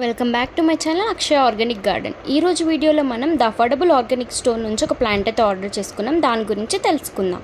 Welcome back to my channel Akshaya organic garden. ఈ రోజు వీడియోలో మనం ద అఫోర్డబుల్ ఆర్గానిక్ స్టోర్ నుంచి ఒక ప్లాంట్ అయితే ఆర్డర్ చేసుకున్నాం. దాని గురించి తెలుసుకుందాం.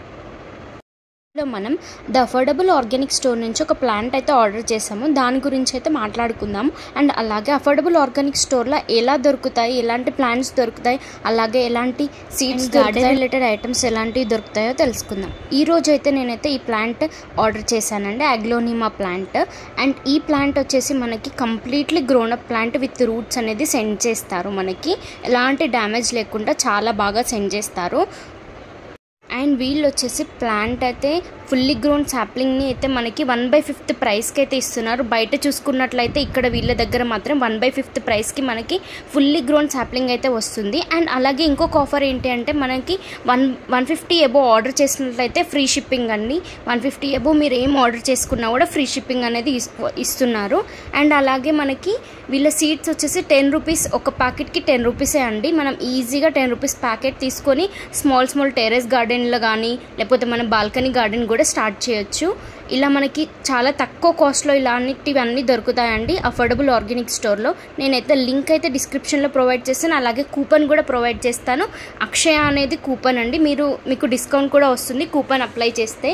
మనం ద అఫోర్డబుల్ ఆర్గానిక్ స్టోర్ నుంచి ఒక ప్లాంట్ అయితే ఆర్డర్ చేసాము. దాని గురించి అయితే మాట్లాడుకుందాం. అండ్ అలాగే అఫోర్డబుల్ ఆర్గానిక్ స్టోర్లో ఎలా దొరుకుతాయి, ఎలాంటి ప్లాంట్స్ దొరుకుతాయి, అలాగే ఎలాంటి సీడ్స్, గార్డెన్ రిలేటెడ్ ఐటమ్స్ ఎలాంటివి దొరుకుతాయో తెలుసుకుందాం. ఈ రోజు అయితే నేనైతే ఈ ప్లాంట్ ఆర్డర్ చేశానండి, అగ్లోనిమా ప్లాంట్. అండ్ ఈ ప్లాంట్ వచ్చేసి మనకి completely grown up plant with roots అనేది సెండ్ చేస్తారు. మనకి ఎలాంటి డ్యామేజ్ లేకుండా చాలా బాగా సెండ్ చేస్తారు. అండ్ వీళ్ళు వచ్చేసి ప్లాంట్ అయితే ఫుల్లీ గ్రోన్ సాప్లింగ్ని అయితే మనకి 1/5 ప్రైస్కి అయితే ఇస్తున్నారు. బయట చూసుకున్నట్లయితే ఇక్కడ వీళ్ళ దగ్గర మాత్రం 1/5 ప్రైస్కి మనకి ఫుల్లీ గ్రోన్ సాప్లింగ్ అయితే వస్తుంది. అండ్ అలాగే ఇంకొక ఆఫర్ ఏంటి అంటే మనకి 150 అబోవ్ ఆర్డర్ చేసినట్లయితే ఫ్రీ షిప్పింగ్ అండి. 150 అబోవ్ మీరు ఏం ఆర్డర్ చేసుకున్నా కూడా ఫ్రీ షిప్పింగ్ అనేది ఇస్తున్నారు. అండ్ అలాగే మనకి వీళ్ళ సీడ్స్ వచ్చేసి 10 రూపీస్, ఒక ప్యాకెట్కి 10 రూపీసే అండి. మనం ఈజీగా 10 రూపీస్ ప్యాకెట్ తీసుకొని స్మాల్ టెర్రస్ గార్డెన్లో కానీ లేకపోతే మన బాల్కనీ గార్డెన్ కూడా స్టార్ట్ చేయొచ్చు. ఇలా మనకి చాలా తక్కువ కాస్ట్లో ఇలాంటివన్నీ దొరుకుతాయండి అఫోర్డబుల్ ఆర్గానిక్ స్టోర్లో. నేనైతే లింక్ అయితే డిస్క్రిప్షన్లో ప్రొవైడ్ చేస్తాను, అలాగే కూపన్ కూడా ప్రొవైడ్ చేస్తాను. అక్షయ అనేది కూపన్ అండి, మీకు డిస్కౌంట్ కూడా వస్తుంది కూపన్ అప్లై చేస్తే.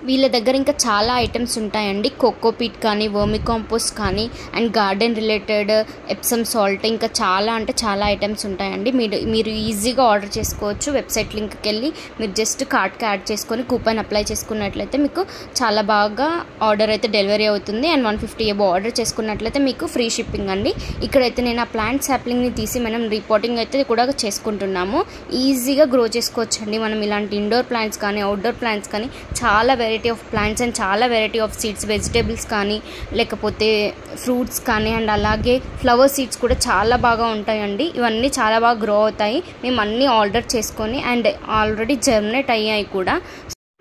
వీళ్ళ దగ్గర ఇంకా చాలా ఐటమ్స్ ఉంటాయండి, కోకోపీట్ కానీ, వర్మి కాంపోస్ట్ కానీ, and garden related Epsom salt, ఇంకా చాలా ఐటమ్స్ ఉంటాయండి. మీరు ఈజీగా ఆర్డర్ చేసుకోవచ్చు. వెబ్సైట్ లింక్కి వెళ్ళి మీరు జస్ట్ కార్ట్కి యాడ్ చేసుకొని కూపన్ అప్లై చేసుకున్నట్లయితే మీకు చాలా బాగా ఆర్డర్ అయితే డెలివరీ అవుతుంది. అండ్ 150 అబోవ్ ఆర్డర్ చేసుకున్నట్లయితే మీకు ఫ్రీ షిప్పింగ్ అండి. ఇక్కడైతే నేను ఆ ప్లాంట్ సాప్లింగ్ని తీసి మనం రిపోర్టింగ్ అయితే కూడా చేసుకుంటున్నాము. ఈజీగా గ్రో చేసుకోవచ్చు అండి మనం ఇలాంటి ఇండోర్ ప్లాంట్స్ కానీ, అవుట్డోర్ ప్లాంట్స్ కానీ, చాలా వెరైటీ ఆఫ్ ప్లాంట్స్ అండ్ చాలా వెరైటీ ఆఫ్ సీడ్స్, వెజిటేబుల్స్ కానీ లేకపోతే ఫ్రూట్స్ కానీ, అండ్ అలాగే ఫ్లవర్ సీడ్స్ కూడా చాలా బాగా ఉంటాయండి. ఇవన్నీ చాలా బాగా గ్రో అవుతాయి. మేము అన్నీ ఆర్డర్ చేసుకొని అండ్ ఆల్రెడీ జర్మినేట్ అయ్యాయి కూడా.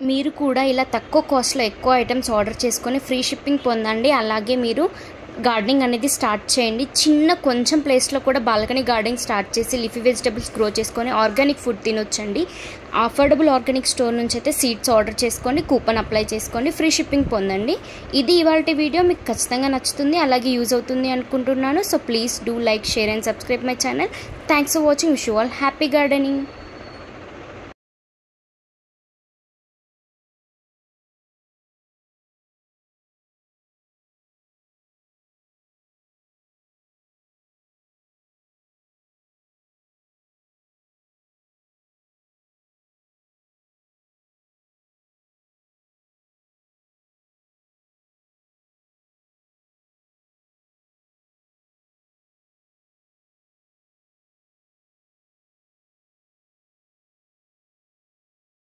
మీరు కూడా ఇలా తక్కువ కాస్ట్లో ఎక్కువ ఐటమ్స్ ఆర్డర్ చేసుకొని ఫ్రీ షిప్పింగ్ పొందండి. అలాగే మీరు గార్డెనింగ్ అనేది స్టార్ట్ చేయండి. కొంచెం ప్లేస్లో కూడా బాల్కనీ గార్డెనింగ్ స్టార్ట్ చేసి లీఫీ వెజిటబుల్స్ గ్రో చేసుకొని ఆర్గానిక్ ఫుడ్ తినొచ్చండి. అఫోర్డబుల్ ఆర్గానిక్ స్టోర్ నుంచి అయితే సీడ్స్ ఆర్డర్ చేసుకోండి, కూపన్ అప్లై చేసుకోండి, ఫ్రీ షిప్పింగ్ పొందండి. ఇది ఇవాల్టి వీడియో మీకు ఖచ్చితంగా నచ్చుతుంది, అలాగే యూజ్ అవుతుంది అనుకుంటున్నాను. So please do like, share and subscribe my channel. Thanks for watching. Wish you all happy gardening.